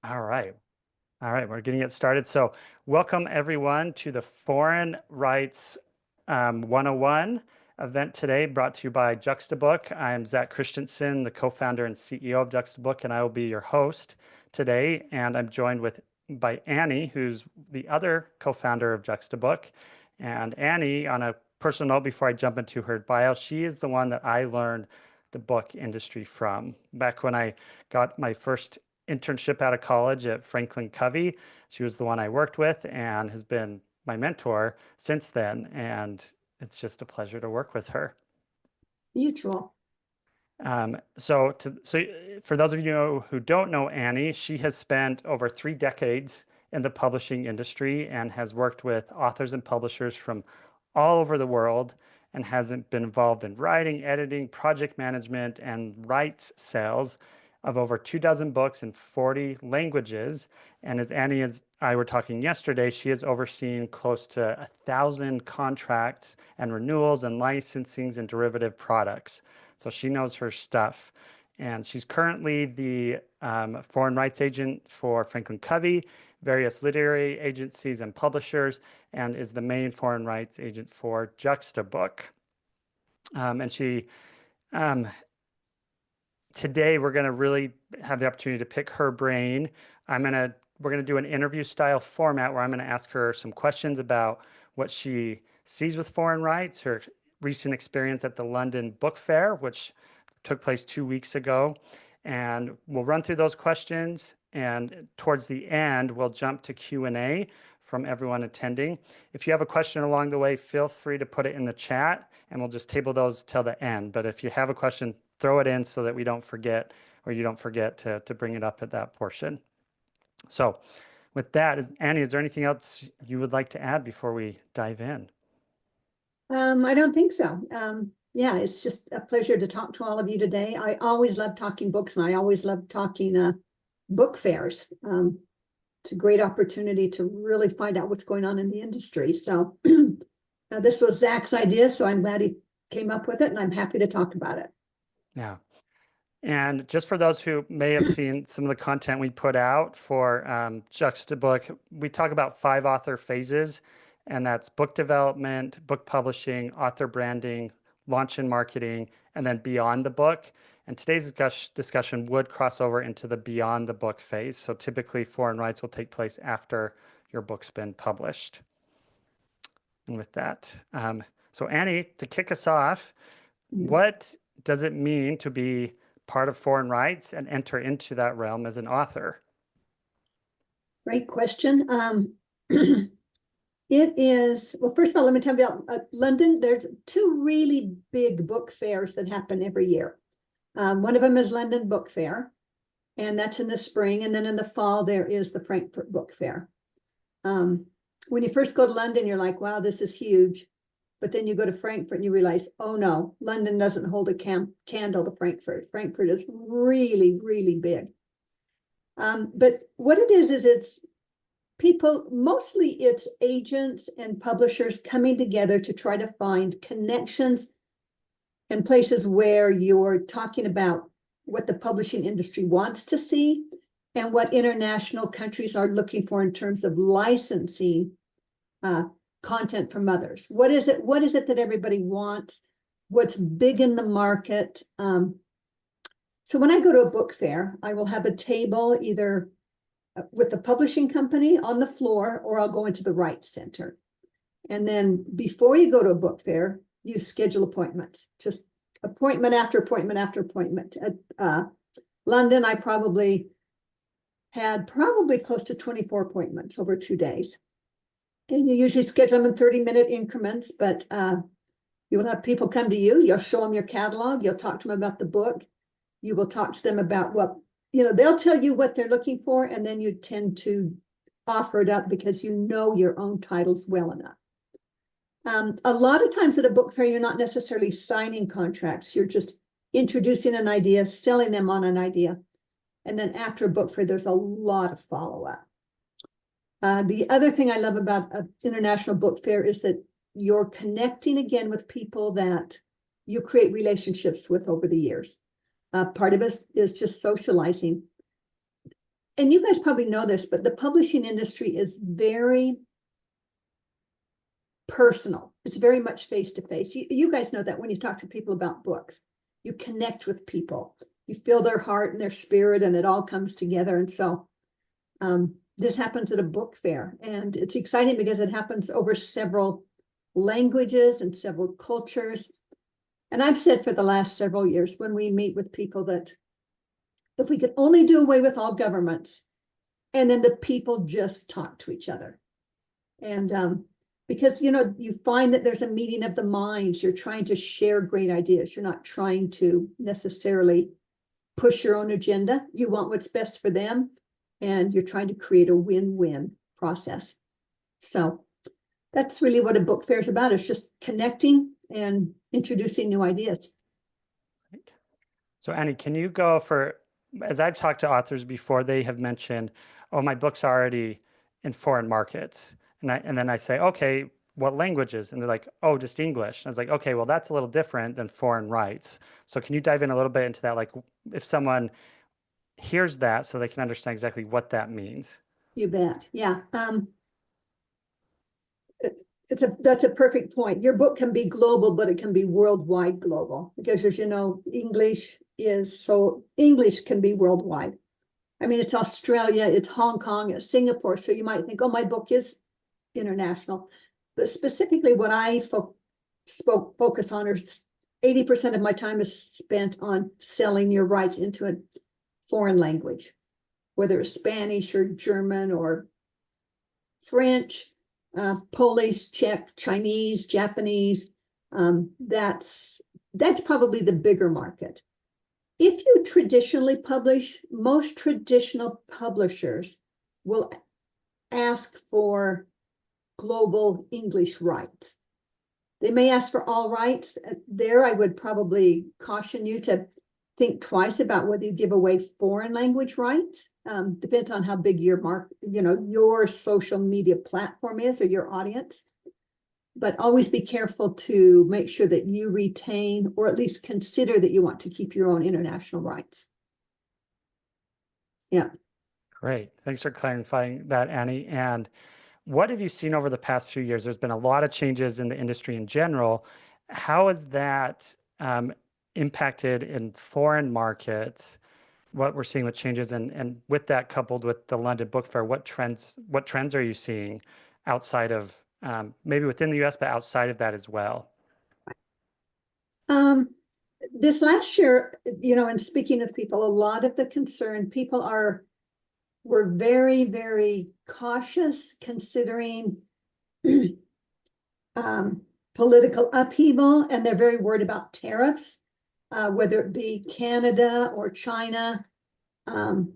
All right. All right. We're getting it started. So, welcome everyone to the Foreign Rights 101 event today, brought to you by Juxtabook. I'm Zach Christensen, the co-founder and CEO of Juxtabook, and I will be your host today. And I'm joined by Annie, who's the other co-founder of Juxtabook. And Annie, on a personal note, before I jump into her bio, she is the one that I learned the book industry from. Back when I got my first internship out of college at Franklin Covey. She was the one I worked with and has been my mentor since then. And it's just a pleasure to work with her. Mutual. So for those of you who don't know Annie, she has spent over 3 decades in the publishing industry and has worked with authors and publishers from all over the world and has been involved in writing, editing, project management, and rights sales of over 24 books in 40 languages. And as Annie and I were talking yesterday, she has overseen close to 1,000 contracts and renewals and licensings and derivative products. So she knows her stuff. And she's currently the foreign rights agent for Franklin Covey, various literary agencies and publishers, and is the main foreign rights agent for Juxtabook. And she um, today we're going to really have the opportunity to pick her brain. We're going to do an interview style format where I'm going to ask her some questions about what she sees with foreign rights, her recent experience at the London Book Fair, which took place 2 weeks ago. And we'll run through those questions. And towards the end, we'll jump to Q&A from everyone attending. If you have a question along the way, feel free to put it in the chat and we'll just table those till the end. But if you have a question, throw it in so that we don't forget or you don't forget to bring it up at that portion. So with that, Annie, is there anything else you would like to add before we dive in? I don't think so. Yeah, it's just a pleasure to talk to all of you today. I always love talking books and I always love talking book fairs. It's a great opportunity to really find out what's going on in the industry. So this was Zach's idea, so I'm glad he came up with it and I'm happy to talk about it. Yeah. And just for those who may have seen some of the content we put out for Juxtabook, we talk about 5 author phases, and that's book development, book publishing, author branding, launch and marketing, and then beyond the book. And today's discussion would cross over into the beyond the book phase. So typically, foreign rights will take place after your book's been published. And with that, so Annie, to kick us off, what does it mean to be part of foreign rights and enter into that realm as an author? Great question. It is, well, first of all, let me tell you about London. There's 2 really big book fairs that happen every year. One of them is London Book Fair, and that's in the spring. And then in the fall, there is the Frankfurt Book Fair. When you first go to London, you're like, wow, this is huge. But then you go to Frankfurt and you realize, oh no, London doesn't hold a candle to Frankfurt. Frankfurt is really, really big. But what it is it's people, mostly it's agents and publishers coming together to try to find connections and places where you're talking about what the publishing industry wants to see and what international countries are looking for in terms of licensing content from others. What is it that everybody wants? What's big in the market? So when I go to a book fair, I will have a table either with the publishing company on the floor, or I'll go into the rights center. And then before you go to a book fair, you schedule appointments, just appointment after appointment after appointment. At London, I probably had close to 24 appointments over 2 days. And you usually schedule them in 30-minute increments, but you will have people come to you, you'll show them your catalog, you'll talk to them about the book, you will talk to them about what, they'll tell you what they're looking for, and then you tend to offer it up because you know your own titles well enough. A lot of times at a book fair, you're not necessarily signing contracts, you're just introducing an idea, selling them on an idea. And then after a book fair, there's a lot of follow-up. The other thing I love about an international book fair is that you're connecting again with people that you create relationships with over the years. Part of it is just socializing. and you guys probably know this, but the publishing industry is very personal. It's very much face to face. You guys know that when you talk to people about books, you connect with people, you feel their heart and their spirit, and it all comes together. And so this happens at a book fair, and it's exciting because it happens over several languages and several cultures. And I've said for the last several years when we meet with people that if we could only do away with all governments and then the people just talk to each other. And because, you find that there's a meeting of the minds. You're trying to share great ideas. You're not trying to necessarily push your own agenda. You want what's best for them, and you're trying to create a win-win process. So that's really what a book fair is about. It's just connecting and introducing new ideas. So Annie, can you go for, as I've talked to authors before, they have mentioned, oh, my book's already in foreign markets. And then I say, okay, what languages? And they're like, oh, just English. And I was like, okay, well, that's a little different than foreign rights. So can you dive in a little bit into that? Like if someone hears that so they can understand exactly what that means. You bet. Yeah. That's a perfect point. Your book can be global, but it can be worldwide global, because as you know, English can be worldwide. I mean, it's Australia, it's Hong Kong, it's Singapore. So you might think, oh, my book is international. But specifically what I focus on, or 80% of my time is spent on selling your rights into a foreign language, whether it's Spanish or German or French, Polish, Czech, Chinese, Japanese. That's probably the bigger market. If you traditionally publish, most traditional publishers will ask for global English rights. They may ask for all rights. There, I would probably caution you to think twice about whether you give away foreign language rights. Depends on how big your social media platform is, or your audience. But always be careful to make sure that you retain, or at least consider that you want to keep your own international rights. Yeah. Great. Thanks for clarifying that, Annie. And what have you seen over the past few years? There's been a lot of changes in the industry in general. How has that impacted in foreign markets? What we're seeing with changes, and with that coupled with the London Book Fair, what trends are you seeing outside of maybe within the US, but outside of that as well? This last year, in speaking with people, a lot of the concern people were very, very cautious considering political upheaval, and they're very worried about tariffs, whether it be Canada or China. And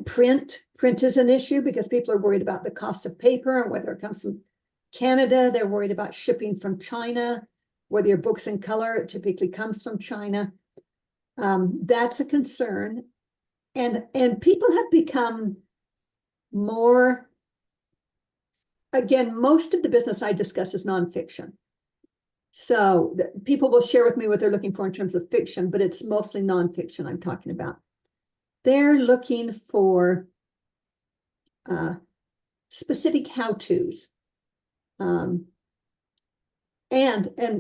print is an issue because people are worried about the cost of paper and whether it comes from Canada. They're worried about shipping from China, whether your book's in color, it typically comes from China. That's a concern. And people have become more, again, most of the business I discuss is nonfiction. So people will share with me what they're looking for in terms of fiction, but it's mostly nonfiction I'm talking about. They're looking for specific how-tos. And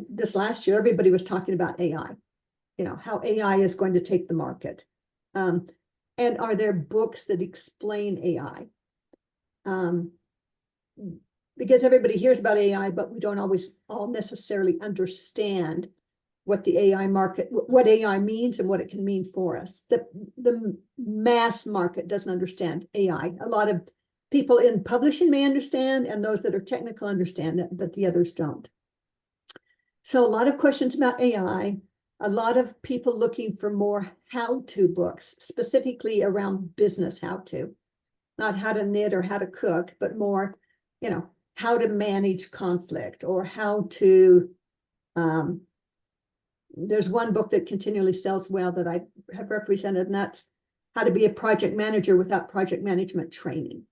this last year, everybody was talking about AI, how AI is going to take the market. And are there books that explain AI? Because everybody hears about AI, but we don't always all necessarily understand what the AI market, what AI means and what it can mean for us. The mass market doesn't understand AI. A lot of people in publishing may understand, and those that are technical understand it, but the others don't. So a lot of questions about AI, a lot of people looking for more how-to books, specifically around business how-to, not how to knit or how to cook, but more, how to manage conflict, or how to, there's one book that continually sells well that I have represented, and that's how to be a project manager without project management training.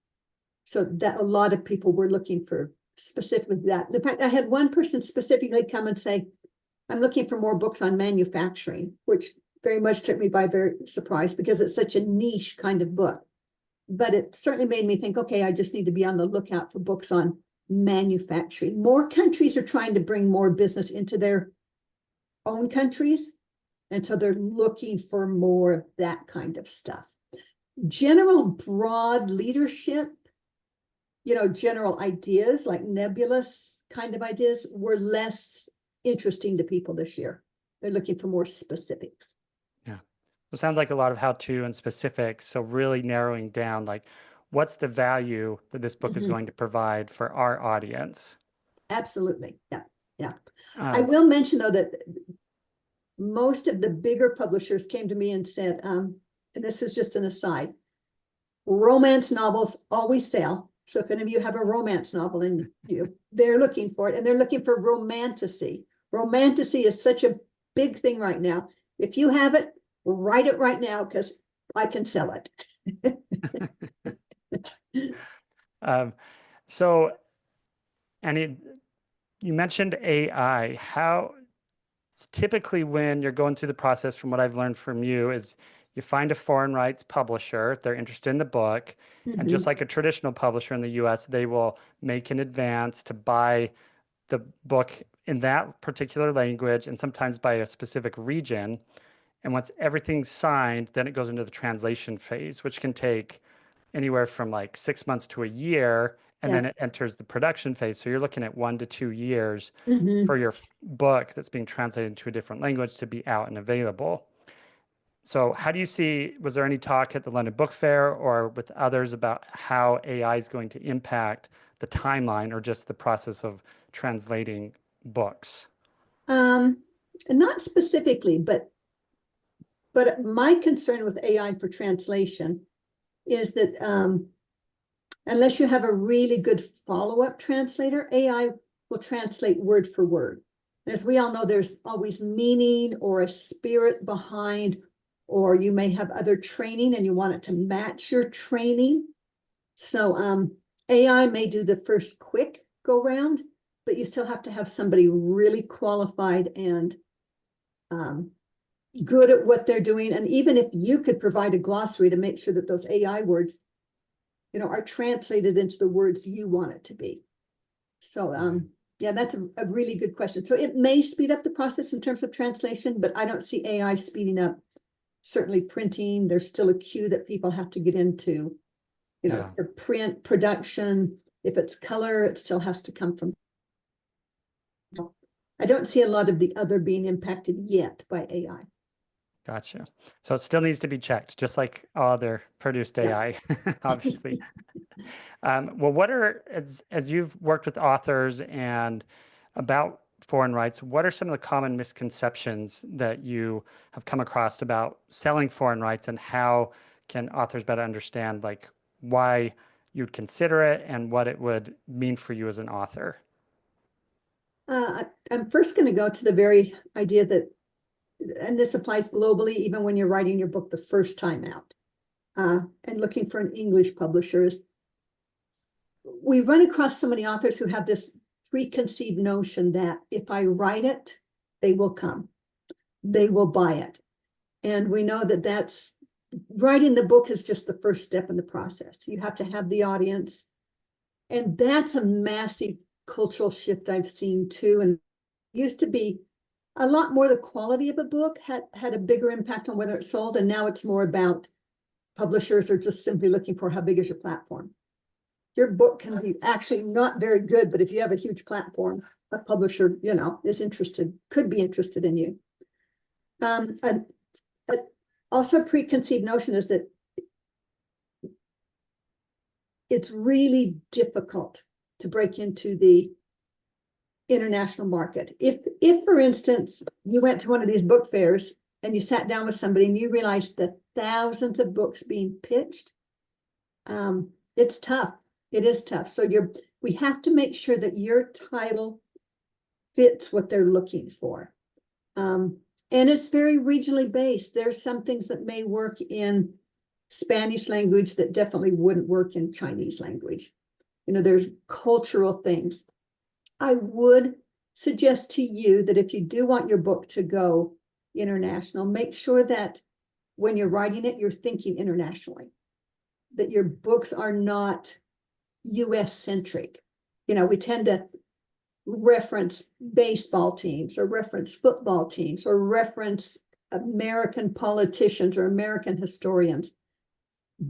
So that a lot of people were looking for specifically that. In fact, I had one person specifically come and say, I'm looking for more books on manufacturing, which very much took me by very surprise because it's such a niche kind of book. but it certainly made me think, okay, I just need to be on the lookout for books on manufacturing. More countries are trying to bring more business into their own countries. And so they're looking for more of that kind of stuff. General broad leadership, general ideas like nebulous kind of ideas were less interesting to people this year. They're looking for more specifics. Yeah. It sounds like a lot of how-to and specifics. So really narrowing down, like, what's the value that this book is Mhm. going to provide for our audience? Absolutely. Yeah. Yeah. I Um, will mention, though, that most of the bigger publishers came to me and said, and this is just an aside, romance novels always sell. So if any of you have a romance novel in you, they're looking for it, and they're looking for romantasy. Romantasy is such a big thing right now. If you have it, write it right now because I can sell it. um, so, and you mentioned AI. How typically when you're going through the process, from what I've learned from you, is you find a foreign rights publisher, they're interested in the book, and just Mhm. like a traditional publisher in the US, they will make an advance to buy the book in that particular language and sometimes by a specific region. And once everything's signed, then it goes into the translation phase, which can take anywhere from like 6 months to a year. And Yeah. then it enters the production phase. So you're looking at 1 to 2 years for Mhm. your book that's being translated into a different language to be out and available. So, how do you see, was there any talk at the London Book Fair or with others about how AI is going to impact the timeline or just the process of translating books? Um, Not specifically, but my concern with AI for translation is that unless you have a really good follow-up translator, AI will translate word for word. And as we all know, there's always meaning or a spirit behind, or you may have other training and you want it to match your training. So AI may do the first quick go round, but you still have to have somebody really qualified and um, good at what they're doing. And even if you could provide a glossary to make sure that those AI words, are translated into the words you want it to be. So, yeah, that's a really good question. So it may speed up the process in terms of translation, but I don't see AI speeding up. Certainly printing, there's still a queue that people have to get into, Yeah, for print production. If it's color, it still has to come from. I don't see a lot of the other being impacted yet by AI. gotcha. So it still needs to be checked, just like other produced Yeah. AI, obviously. Well, what are, as you've worked with authors and about foreign rights, what are some of the common misconceptions that you have come across about selling foreign rights, and how can authors better understand like why you'd consider it and what it would mean for you as an author? I'm first going to go to the very idea that, and this applies globally, even when you're writing your book the first time out, and looking for an English publisher, is we run across so many authors who have this preconceived notion that if I write it, they will come, they will buy it. And we know that that's writing the book is just the first step in the process. You have to have the audience. And that's a massive cultural shift I've seen too. And it used to be a lot more the quality of a book had a bigger impact on whether it sold. And now it's more about publishers are just simply looking for how big is your platform. Your book can be actually not very good, but if you have a huge platform, a publisher, is interested, could be interested in you. And also a preconceived notion is that it's really difficult to break into the international market. If for instance, you went to one of these book fairs and you sat down with somebody and you realized that thousands of books being pitched, it's tough. It is tough. So we have to make sure that your title fits what they're looking for. And it's very regionally based. There's some things that may work in Spanish language that definitely wouldn't work in Chinese language. There's cultural things. I would suggest to you that if you do want your book to go international, make sure that when you're writing it, you're thinking internationally. that your books are not US centric. We tend to reference baseball teams or reference football teams or reference American politicians or American historians.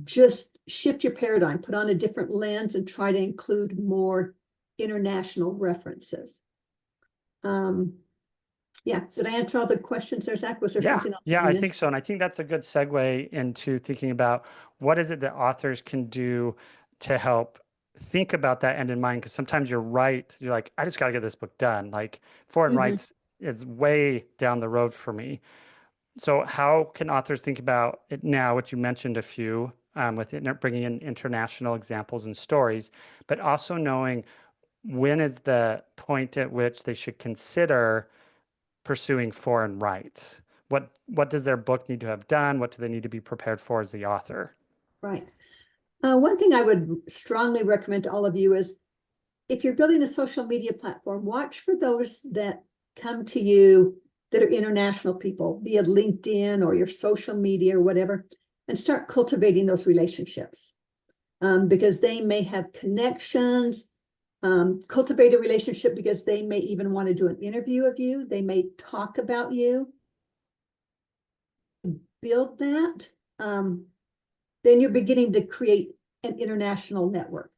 Just shift your paradigm, put on a different lens, and try to include more international references. Yeah, did I answer all the questions there, Zach? Was there Yeah, something else yeah, I I think missed? so. And I think that's a good segue into thinking about what is it that authors can do to help think about that end in mind. Because sometimes you're right. You're like, I just got to get this book done. Like foreign Mm-hmm. rights is way down the road for me. So how can authors think about it now, which you mentioned a few, with bringing in international examples and stories, but also knowing when is the point at which they should consider pursuing foreign rights? What does their book need to have done? What do they need to be prepared for as the author? Right. One thing I would strongly recommend to all of you is if you're building a social media platform, watch for those that come to you that are international people, be it LinkedIn or your social media or whatever, and start cultivating those relationships because they may have connections. Cultivate a relationship because they may even want to do an interview of you. They may talk about you. Build that. Then you're beginning to create an international network.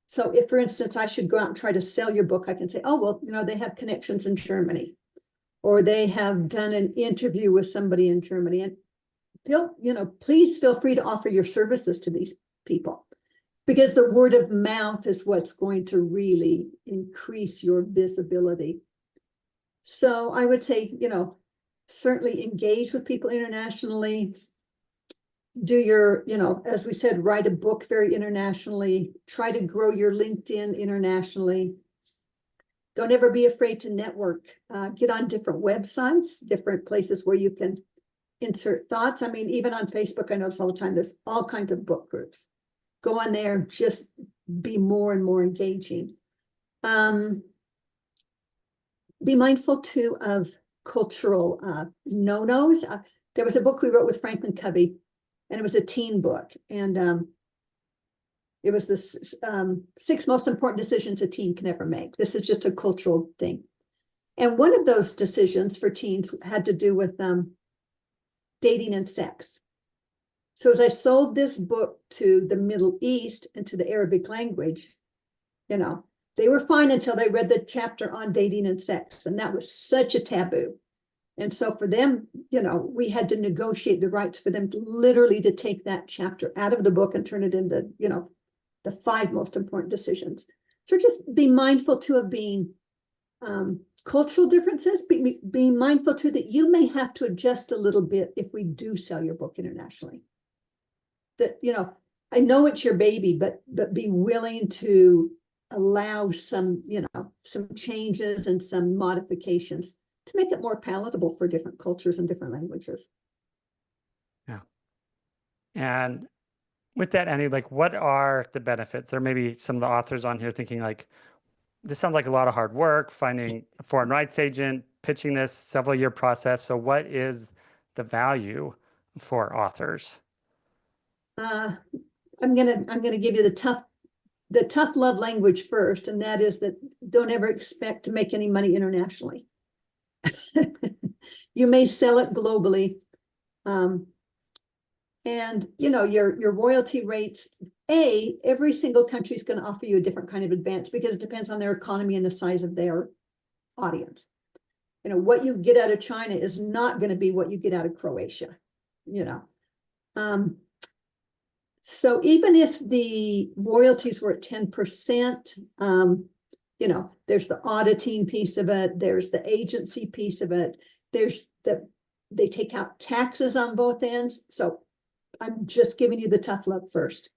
So if, for instance, I should go out and try to sell your book, I can say, oh, well, they have connections in Germany, or they have done an interview with somebody in Germany. And please feel free to offer your services to these people, because the word of mouth is what's going to really increase your visibility. So I would say, certainly engage with people internationally. Do your, as we said, write a book very internationally. Try to grow your LinkedIn internationally. Don't ever be afraid to network. Get on different websites, different places where you can insert thoughts. I mean, even on Facebook, I notice all the time, there's all kinds of book groups. Go on there, just be more and more engaging. Be mindful too of cultural no-nos. There was a book we wrote with Franklin Covey, and it was a teen book. And it was this 6 most important decisions a teen can ever make. This is just a cultural thing. And one of those decisions for teens had to do with dating and sex. So as I sold this book to the Middle East and to the Arabic language, they were fine until they read the chapter on dating and sex. And that was such a taboo. And so for them, we had to negotiate the rights for them literally to take that chapter out of the book and turn it into, the 5 most important decisions. So just be mindful too of being cultural differences. Be mindful too that you may have to adjust a little bit if we do sell your book internationally. That, I know it's your baby, but be willing to allow some, some changes and some modifications to make it more palatable for different cultures and different languages. Yeah. And with that, Annie, like what are the benefits? There may be some of the authors on here thinking like, this sounds like a lot of hard work, finding a foreign rights agent, pitching this several-year process. So what is the value for authors? I'm gonna give you the tough love language first, and that is that don't ever expect to make any money internationally. You may sell it globally, and your royalty rates. Every single country is going to offer you a different kind of advance because it depends on their economy and the size of their audience. What you get out of China is not going to be what you get out of Croatia. So even if the royalties were at 10%, there's the auditing piece of it, there's the agency piece of it, they take out taxes on both ends. So I'm just giving you the tough love first.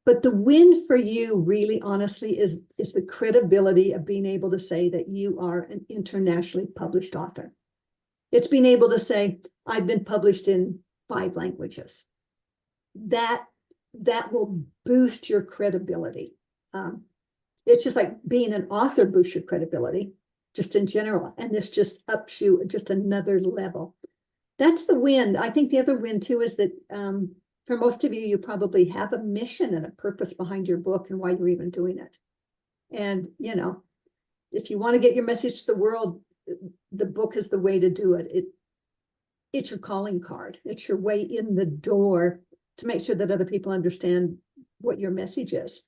But the win for you, really, honestly, is the credibility of being able to say that you are an internationally published author. It's being able to say, I've been published in 5 languages. That will boost your credibility. It's just like being an author boosts your credibility, just in general. And this just ups you just another level. That's the win. I think the other win too is that for most of you, you probably have a mission and a purpose behind your book and why you're even doing it. And, you know, if you want to get your message to the world, the book is the way to do it. It's your calling card. It's your way in the door to make sure that other people understand what your message is.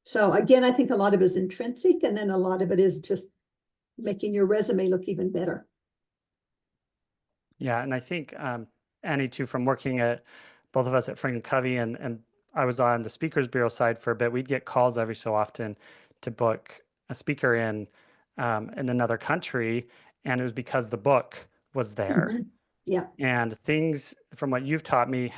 So again, I think a lot of it is intrinsic, and then a lot of it is just making your resume look even better. Yeah, and I think Annie too, from working at both of us at Franklin Covey, and I was on the Speakers Bureau side for a bit. We'd get calls every so often to book a speaker in another country, and it was because the book was there. Yeah. And things, from what you've taught me,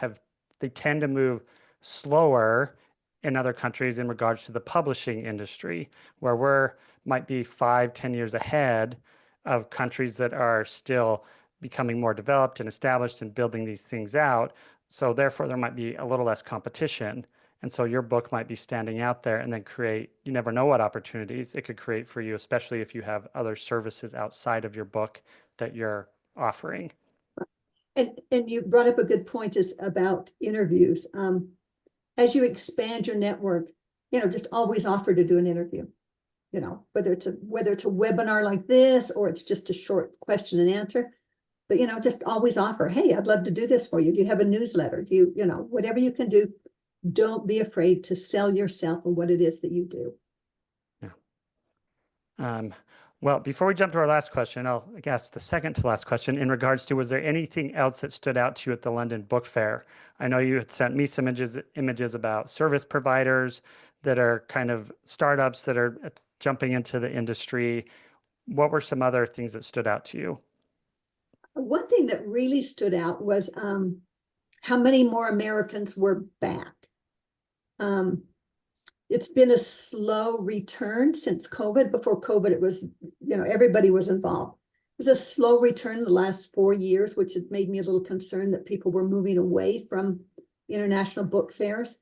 they tend to move slower in other countries in regards to the publishing industry, where we're might be 5, 10 years ahead of countries that are still becoming more developed and established and building these things out. So therefore, there might be a little less competition. And so your book might be standing out there, and then you never know what opportunities it could create for you, especially if you have other services outside of your book that you're offering. And you brought up a good point is about interviews. As you expand your network, you know, just always offer to do an interview. You know, whether it's a webinar like this or it's just a short question and answer. But, you know, just always offer, hey, I'd love to do this for you. Do you have a newsletter? Do you, you know, whatever you can do, don't be afraid to sell yourself and what it is that you do. Yeah. Well, before we jump to our last question, I'll ask the second to last question in regards to, was there anything else that stood out to you at the London Book Fair? I know you had sent me some images about service providers that are kind of startups that are jumping into the industry. What were some other things that stood out to you? One thing that really stood out was how many more Americans were back. It's been a slow return since COVID. Before COVID, it was, you know, everybody was involved. It was a slow return in the last 4 years, which had made me a little concerned that people were moving away from international book fairs.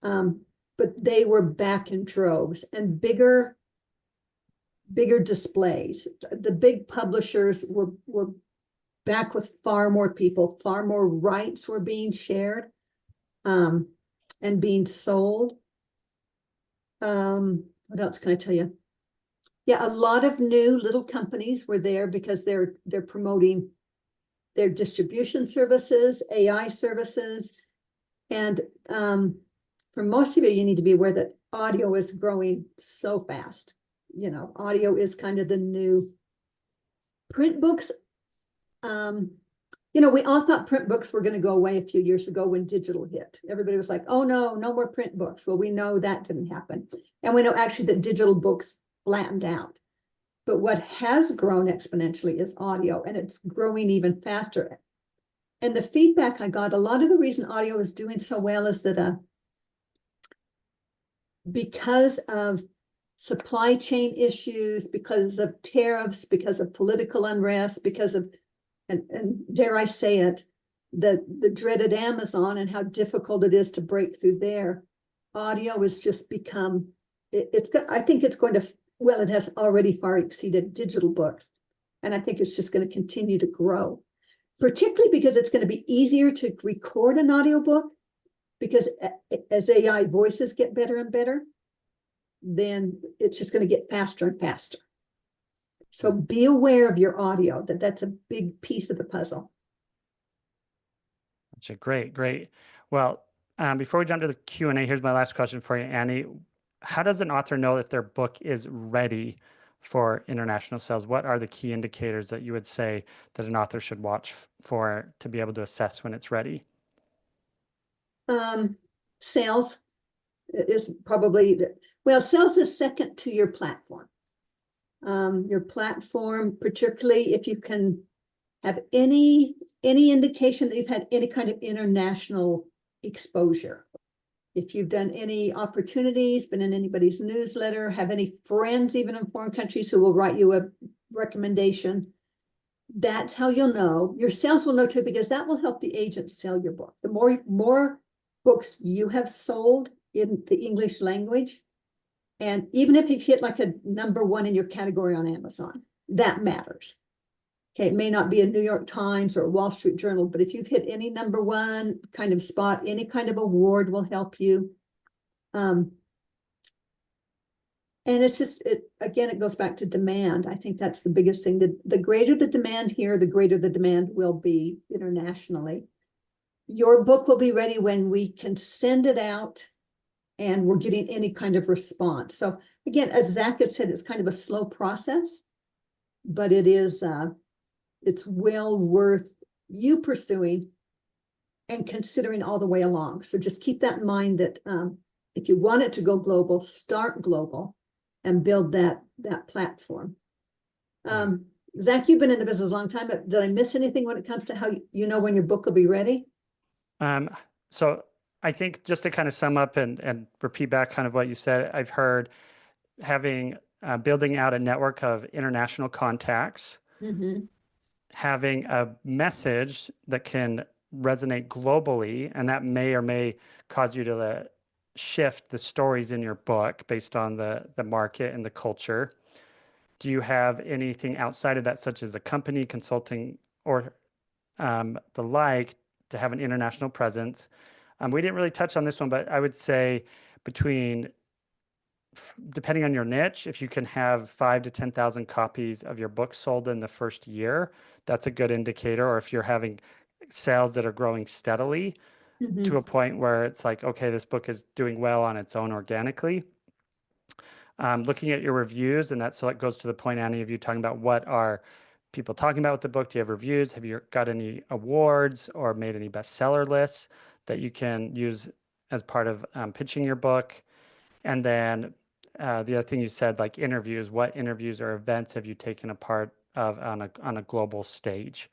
But they were back in droves, and bigger displays. The big publishers were back with far more people, far more rights were being shared and being sold. What else can I tell you? Yeah, a lot of new little companies were there because they're promoting their distribution services, AI services. And for most of you need to be aware that audio is growing so fast. You know, audio is kind of the new print books. You know, we all thought print books were going to go away a few years ago when digital hit. Everybody was like, oh no, no more print books. Well, we know that didn't happen. And we know actually that digital books flattened out. But what has grown exponentially is audio, and it's growing even faster. And the feedback I got, a lot of the reason audio is doing so well is that because of supply chain issues, because of tariffs, because of political unrest, because of, and dare I say it, the dreaded Amazon and how difficult it is to break through there, audio has just become, I think it's going to, well, it has already far exceeded digital books. And I think it's just going to continue to grow, particularly because it's going to be easier to record an audiobook, because as AI voices get better and better, then it's just going to get faster and faster. So be aware of your audio, that's a big piece of the puzzle. That's great. Well, before we jump to the Q&A, here's my last question for you, Annie. How does an author know if their book is ready for international sales? What are the key indicators that you would say that an author should watch for to be able to assess when it's ready? Sales is probably, well, sales is second to your platform. Your platform, particularly if you can have any indication that you've had any kind of international exposure. If you've done any opportunities, been in anybody's newsletter, have any friends even in foreign countries who will write you a recommendation, that's how you'll know. Your sales will know too, because that will help the agent sell your book. The more books you have sold in the English language, and even if you've hit like a #1 in your category on Amazon, that matters. Okay, it may not be a New York Times or a Wall Street Journal, but if you've hit any #1 kind of spot, any kind of award will help you. And it's just, again, it goes back to demand. I think that's the biggest thing. The greater the demand here, the greater the demand will be internationally. Your book will be ready when we can send it out and we're getting any kind of response. So again, as Zach had said, it's kind of a slow process, but it's well worth you pursuing and considering all the way along. So just keep that in mind that if you want it to go global, start global and build that platform. Zach, you've been in the business a long time, but did I miss anything when it comes to how you know when your book will be ready? So I think just to kind of sum up and repeat back kind of what you said, I've heard having building out a network of international contacts, Mm-hmm. having a message that can resonate globally, and that may or may cause you to shift the stories in your book based on the market and the culture. Do you have anything outside of that, such as a company, consulting, or the like, to have an international presence? We didn't really touch on this one, but I would say between, depending on your niche, if you can have 5 to 10,000 copies of your book sold in the first year, that's a good indicator. Or if you're having sales that are growing steadily to Mm-hmm. a point where it's like, okay, this book is doing well on its own organically. Looking at your reviews, and that's what goes to the point, Annie, of you talking about what are people talking about with the book. Do you have reviews? Have you got any awards or made any bestseller lists that you can use as part of pitching your book? And then the other thing you said, like interviews, what interviews or events have you taken a part of on a global stage?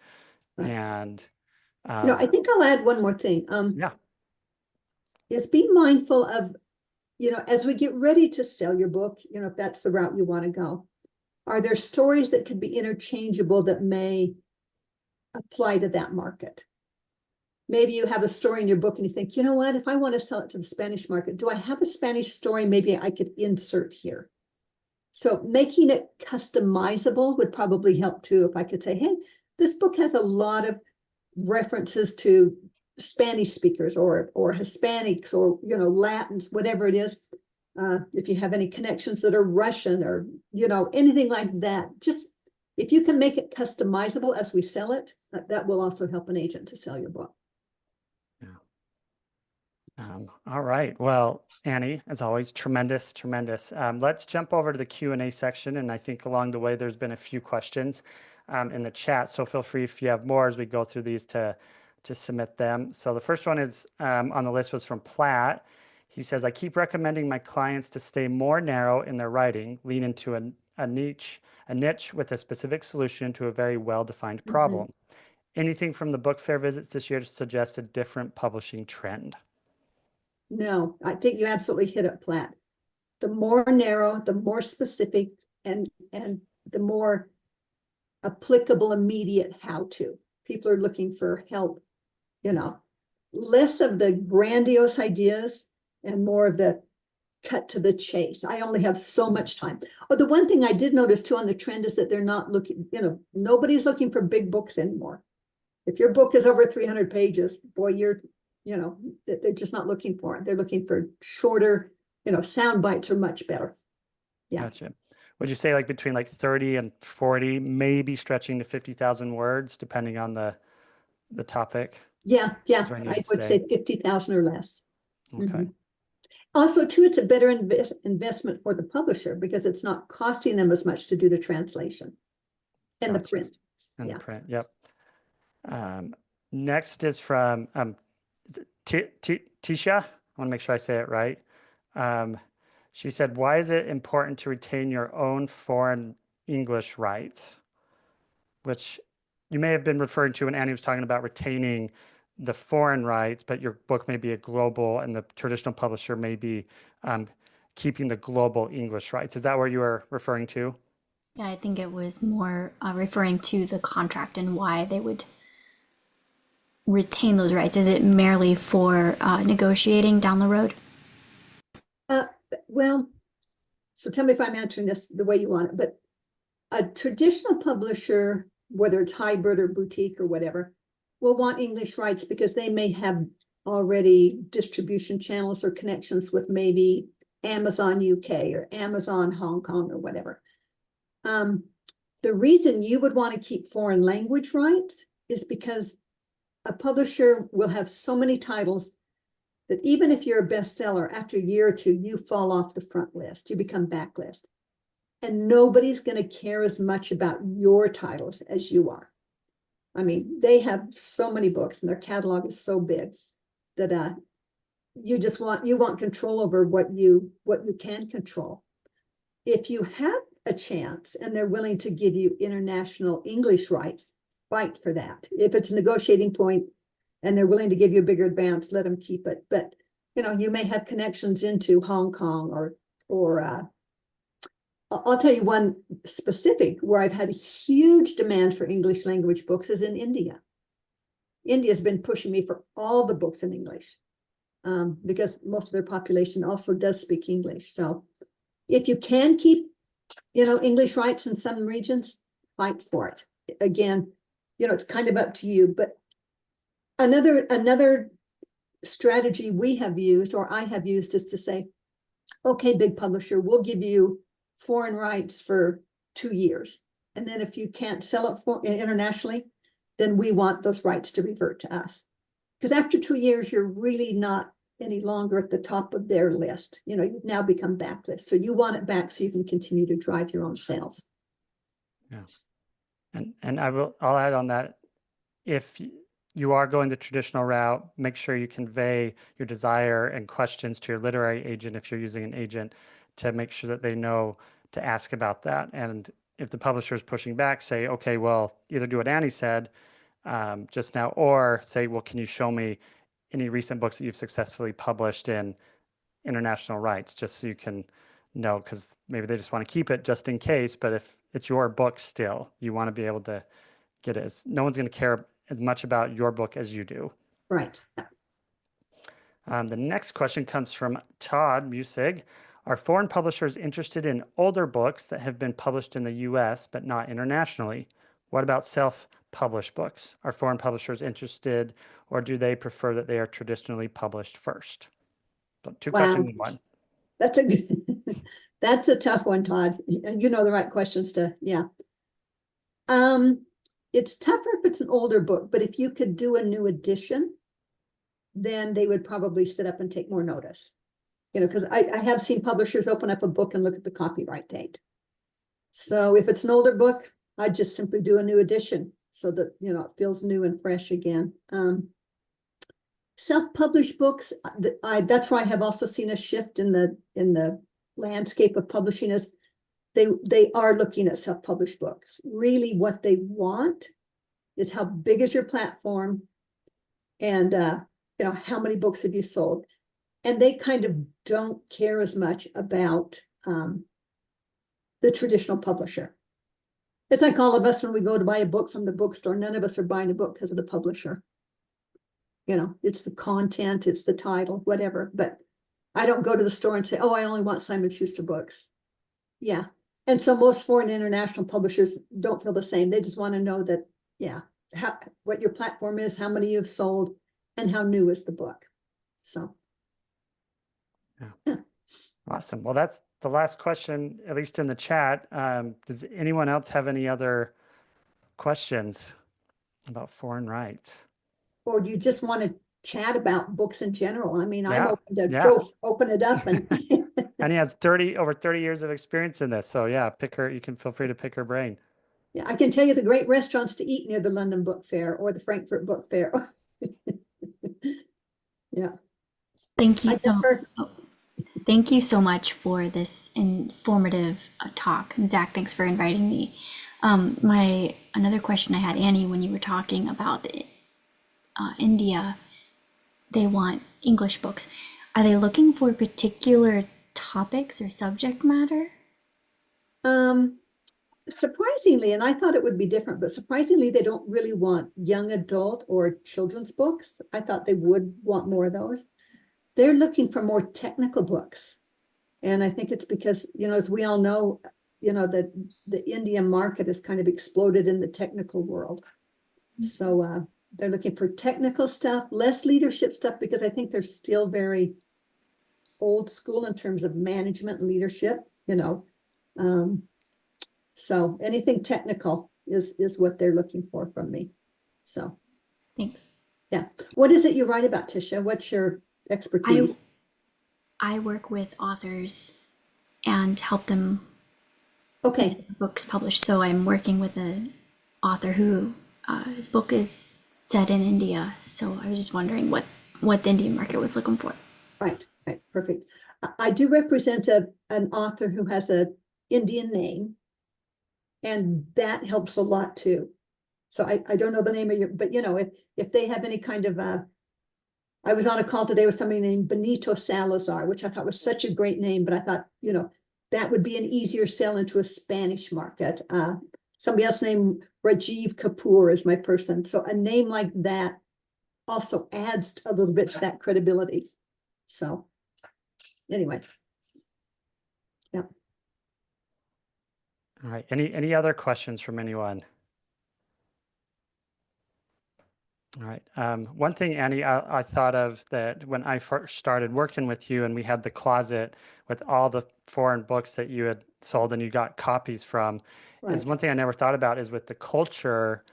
Right. And I think I'll add one more thing. yeah, Is be mindful of, as we get ready to sell your book, if that's the route you want to go, are there stories that could be interchangeable that may apply to that market? Maybe you have a story in your book and you think, you know what, if I want to sell it to the Spanish market, do I have a Spanish story maybe I could insert here? So making it customizable would probably help too. If I could say, hey, this book has a lot of references to Spanish speakers or Hispanics or Latins, whatever it is. If you have any connections that are Russian or anything like that, just if you can make it customizable as we sell it, that will also help an agent to sell your book. yeah. All right. Well, Annie, as always, tremendous, tremendous. Let's jump over to the Q&A section. And I think along the way, there's been a few questions in the chat. So feel free if you have more as we go through these to submit them. So the first one is on the list was from Platt. He says, I keep recommending my clients to stay more narrow in their writing, lean into a niche with a specific solution to a very well-defined Mm-hmm. problem. Anything from the book fair visits this year to suggest a different publishing trend? No, I think you absolutely hit it, Platt. The more narrow, the more specific, and the more applicable, immediate how-to. People are looking for help, less of the grandiose ideas and more of the cut to the chase. I only have so much time. Oh, the one thing I did notice too on the trend is that they're not looking, nobody's looking for big books anymore. If your book is over 300 pages, boy, they're just not looking for it. They're looking for shorter, sound bites are much better. Yeah. Gotcha. Would you say like between like 30 and 40, maybe stretching to 50,000 words, depending on the topic? Yeah. Is Yeah. where you need I to would stay. say 50,000 or less. Okay. Mhm. Also, too, it's a better investment for the publisher because it's not costing them as much to do the translation and the Gotcha. print. And the Yeah. print. Yep. Um, Next is from Tisha. I want to make sure I say it right. Um, she said, why is it important to retain your own foreign English rights? Which you may have been referring to when Annie was talking about retaining the foreign rights, but your book may be a global and the traditional publisher may be um, keeping the global English rights. Is that what you were referring to? Yeah, I think it was more referring to the contract and why they would retain those rights. Is it merely for negotiating down the road? Uh, well, so tell me if I'm answering this the way you want it, but a traditional publisher whether it's hybrid or boutique or whatever, will want English rights because they may have already distribution channels or connections with maybe Amazon UK or Amazon Hong Kong or whatever. The reason you would want to keep foreign language rights is because a publisher will have so many titles that even if you're a bestseller, after a year or two, you fall off the front list, you become backlist. And nobody's going to care as much about your titles as you are. I mean, they have so many books and their catalog is so big that you want control over what you can control. If you have a chance and they're willing to give you international English rights, fight for that. If it's a negotiating point and they're willing to give you a bigger advance, let them keep it. But you may have connections into Hong Kong or I'll tell you one specific where I've had a huge demand for English language books is in India. India's been pushing me for all the books in English because most of their population also does speak English. So if you can keep, English rights in some regions, fight for it. Again, it's kind of up to you. But another strategy we have used, or I have used, is to say, okay, big publisher, we'll give you foreign rights for 2 years. And then if you can't sell it internationally, then we want those rights to revert to us. Because after 2 years, you're really not any longer at the top of their list. You've now become backlist. So you want it back so you can continue to drive your own sales. Yeah. And I'll add on that. If you are going the traditional route, make sure you convey your desire and questions to your literary agent if you're using an agent, to make sure that they know to ask about that. And if the publisher is pushing back, say, okay, well, either do what Annie said just now, or say, well, can you show me any recent books that you've successfully published in international rights, just so you can know, because maybe they just want to keep it just in case. But if it's your book still, you want to be able to get it. No one's going to care as much about your book as you do. Right. The next question comes from Todd Musig. Are foreign publishers interested in older books that have been published in the US but not internationally? What about self-published books? Are foreign publishers interested, or do they prefer that they are traditionally published first? So two questions in one. That's that's a tough one, Todd. You know the right questions to, yeah. It's tougher if it's an older book, but if you could do a new edition, then they would probably sit up and take more notice. Because I have seen publishers open up a book and look at the copyright date. So if it's an older book, I'd just simply do a new edition so that, it feels new and fresh again. Self-published books, that's why I have also seen a shift in the landscape of publishing is they are looking at self-published books. Really what they want is how big is your platform and, how many books have you sold? And they kind of don't care as much about the traditional publisher. It's like all of us when we go to buy a book from the bookstore, none of us are buying a book because of the publisher. It's the content, it's the title, whatever. But I don't go to the store and say, oh, I only want Simon Schuster books. Yeah. And so most foreign international publishers don't feel the same. They just want to know that, what your platform is, how many you've sold, and how new is the book. So. Yeah. Awesome. Well, that's the last question, at least in the chat. Does anyone else have any other questions about foreign rights? Or do you just want to chat about books in general? I mean, I'm Yeah. open to Yeah. go open it up and And he has over 30 years of experience in this. So yeah, you can feel free to pick her brain. yeah, I can tell you the great restaurants to eat near the London Book Fair or the Frankfurt Book Fair. Yeah. Thank you I prefer, Thank you so much for this informative talk. And Zach, thanks for inviting me. Another question I had, Annie, when you were talking about India, they want English books. Are they looking for particular topics or subject matter? surprisingly, and I thought it would be different, but surprisingly, they don't really want young adult or children's books. I thought they would want more of those. They're looking for more technical books. And I think it's because, as we all know, the Indian market has kind of exploded in the technical world. So they're looking for technical stuff, less leadership stuff, because I think they're still very old school in terms of management and leadership, so anything technical is what they're looking for from me. So Thanks. yeah. What is it you write about, Tisha? What's your expertise? I work with authors and help them Okay. get books published. So I'm working with an author who his book is set in India. So I was just wondering what the Indian market was looking for. Right, perfect. I do represent an author who has an Indian name, and that helps a lot too. So I don't know the name of your, but if they have any kind of I was on a call today with somebody named Benito Salazar, which I thought was such a great name, but I thought, that would be an easier sell into a Spanish market. Somebody else named Rajiv Kapoor is my person. So a name like that also adds a little bit to that credibility. So anyway. Yeah. All right. Any other questions from anyone? All right. One thing, Annie, I thought of that when I first started working with you and we had the closet with all the foreign books that you had sold and you got copies from, is Right. one thing I never thought about is with the culture,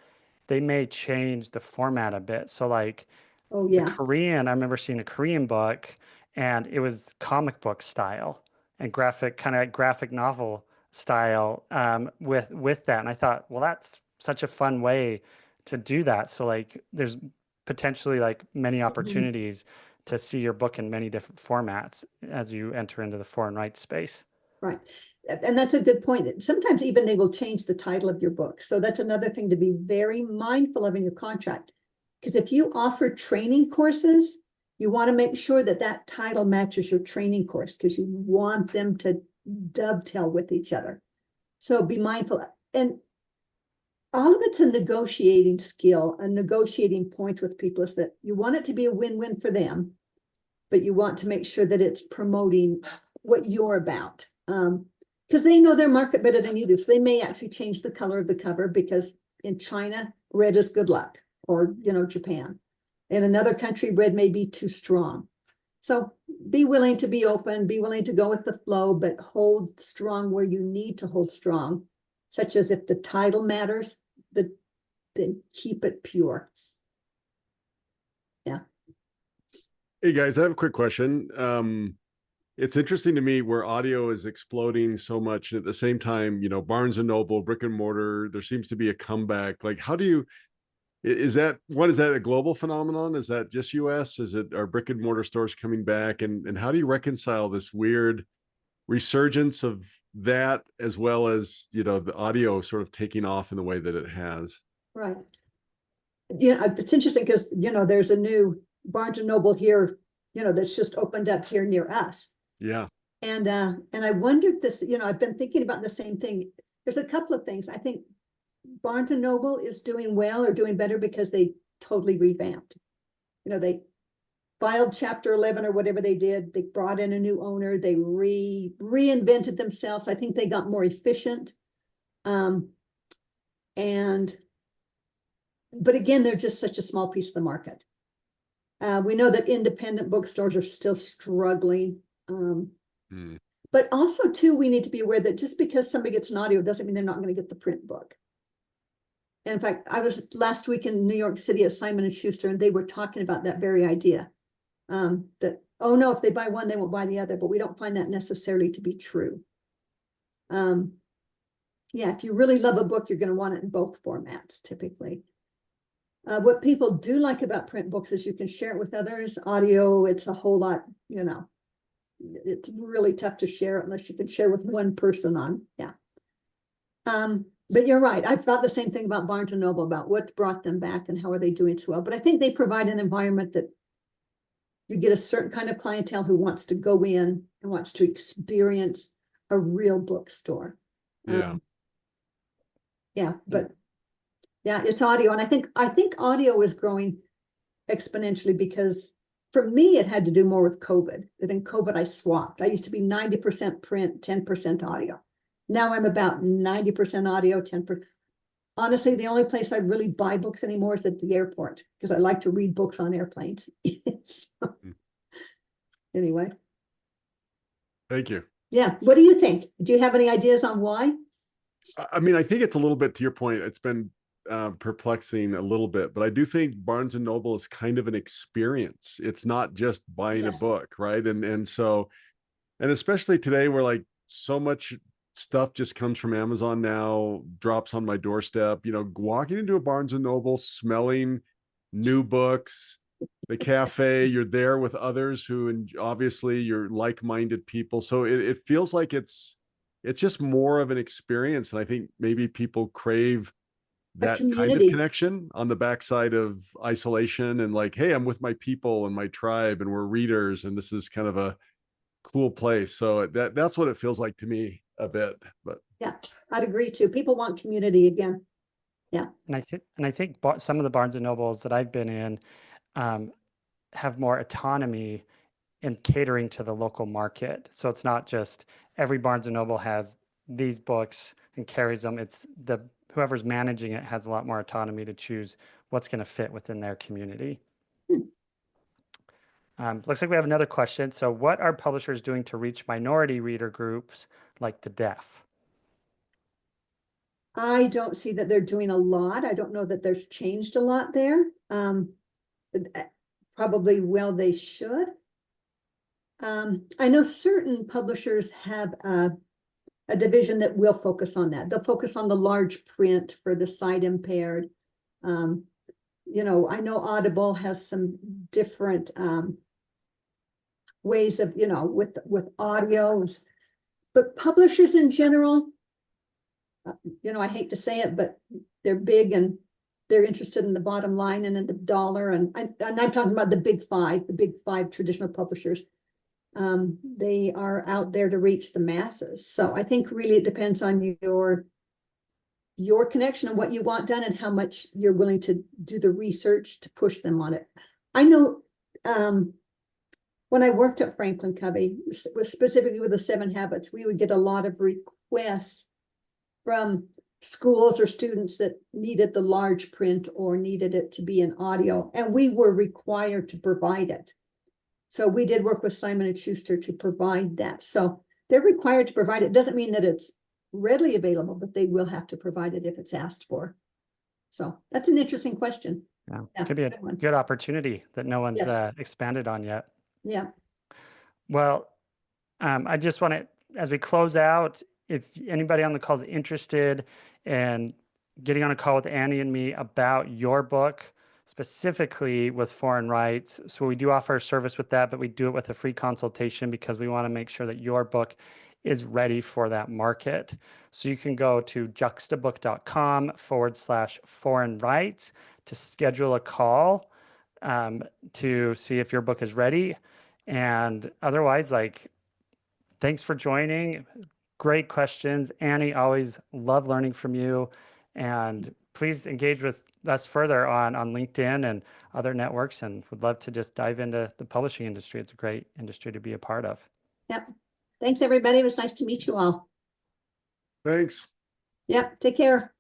they may change the format a bit. So like Oh the yeah. Korean, I remember seeing a Korean book and it was comic book style and kind of graphic novel style with that. And I thought, well, that's such a fun way to do that. So like there's potentially like many Mhm. opportunities to see your book in many different formats as you enter into the foreign rights space. Right. And that's a good point. Sometimes even they will change the title of your book. So that's another thing to be very mindful of in your contract. Because if you offer training courses, you want to make sure that that title matches your training course, because you want them to dovetail with each other. So be mindful. And all of it's a negotiating skill, a negotiating point with people, is that you want it to be a win-win for them, but you want to make sure that it's promoting what you're about. Because they know their market better than you do. So they may actually change the color of the cover, because in China, red is good luck, or, Japan. In another country, red may be too strong. So be willing to be open, be willing to go with the flow, but hold strong where you need to hold strong, such as if the title matters, then keep it pure. Yeah. Hey guys, I have a quick question. It's interesting to me where audio is exploding so much. At the same time, Barnes and Noble, brick and mortar, there seems to be a comeback. Like, how do you, is that a global phenomenon? Is that just US? Are brick and mortar stores coming back? And how do you reconcile this weird resurgence of that, as well as, the audio sort of taking off in the way that it has? Right. It's interesting because, there's a new Barnes and Noble here, that's just opened up here near us. Yeah. And I wondered this, I've been thinking about the same thing. There's a couple of things. I think Barnes and Noble is doing well, or doing better, because they totally revamped. They filed Chapter 11 or whatever they did. They brought in a new owner. They reinvented themselves. I think they got more efficient. But again, they're just such a small piece of the market. We know that independent bookstores are still struggling. But also, too, we need to be aware that just because somebody gets an audio doesn't mean they're not going to get the print book. And in fact, I was last week in New York City at Simon & Schuster, and they were talking about that very idea. That, oh no, if they buy one, they won't buy the other, but we don't find that necessarily to be true. Yeah, if you really love a book, you're going to want it in both formats, typically. What people do like about print books is you can share it with others. Audio, it's a whole lot, it's really tough to share it unless you can share with one person on, yeah. But you're right. I've thought the same thing about Barnes and Noble, about what's brought them back and how are they doing so well. But I think they provide an environment that you get a certain kind of clientele who wants to go in and wants to experience a real bookstore. Yeah. Yeah, but yeah, it's audio. And I think audio is growing exponentially, because for me, it had to do more with COVID. That in COVID, I swapped. I used to be 90% print, 10% audio. Now I'm about 90% audio, 10%. Honestly, the only place I really buy books anymore is at the airport because I like to read books on airplanes. So, anyway, Thank you. yeah. What do you think? Do you have any ideas on why? I mean, I think it's a little bit to your point. It's been perplexing a little bit, but I do think Barnes and Noble is kind of an experience. It's not just buying a Yes. book, right? And so, and especially today, where like so much stuff just comes from Amazon now, drops on my doorstep. You know, walking into a Barnes and Noble, smelling new books, the cafe, you're there with others who, and obviously you're like-minded people. So it feels like it's just more of an experience. And I think maybe people crave A that kind of community. connection on the backside of isolation and like, hey, I'm with my people and my tribe and we're readers and this is kind of a cool place. So that's what it feels like to me a bit. But Yeah, I'd agree too. People want community again. Yeah. And I think some of the Barnes and Nobles that I've been in um, have more autonomy in catering to the local market. So it's not just every Barnes and Noble has these books and carries them. It's the whoever's managing it has a lot more autonomy to choose what's going to fit within their community. Hmm. Looks like we have another question. So, what are publishers doing to reach minority reader groups like the deaf? I don't see that they're doing a lot. I don't know that there's changed a lot there. Probably well, they should. I know certain publishers have a division that will focus on that. They'll focus on the large print for the sight impaired. You know, I know Audible has some different ways of, you know, with audios, but publishers in general, you know, I hate to say it, but they're big and they're interested in the bottom line and in the dollar. And I'm talking about the big five traditional publishers. They are out there to reach the masses. So I think really it depends on your connection and what you want done and how much you're willing to do the research to push them on it. I know when I worked at Franklin Covey, specifically with the 7 Habits, we would get a lot of requests from schools or students that needed the large print or needed it to be in audio, and we were required to provide it. So we did work with Simon & Schuster to provide that. So they're required to provide it. Doesn't mean that it's readily available, but they will have to provide it if it's asked for. So that's an interesting question. Yeah, Yeah, could be a good one. good opportunity that no one's Yes. expanded on yet. Yeah. Well, I just want to, as we close out, if anybody on the call is interested in getting on a call with Annie and me about your book, specifically with foreign rights. So we do offer a service with that, but we do it with a free consultation because we want to make sure that your book is ready for that market. So you can go to juxtabook.com/foreign rights to schedule a call to see if your book is ready. And otherwise, like, thanks for joining. Great questions. Annie, always love learning from you. And please engage with us further on LinkedIn and other networks, and would love to just dive into the publishing industry. It's a great industry to be a part of. Yep. Thanks, everybody. It was nice to meet you all. thanks. Yep. Take care.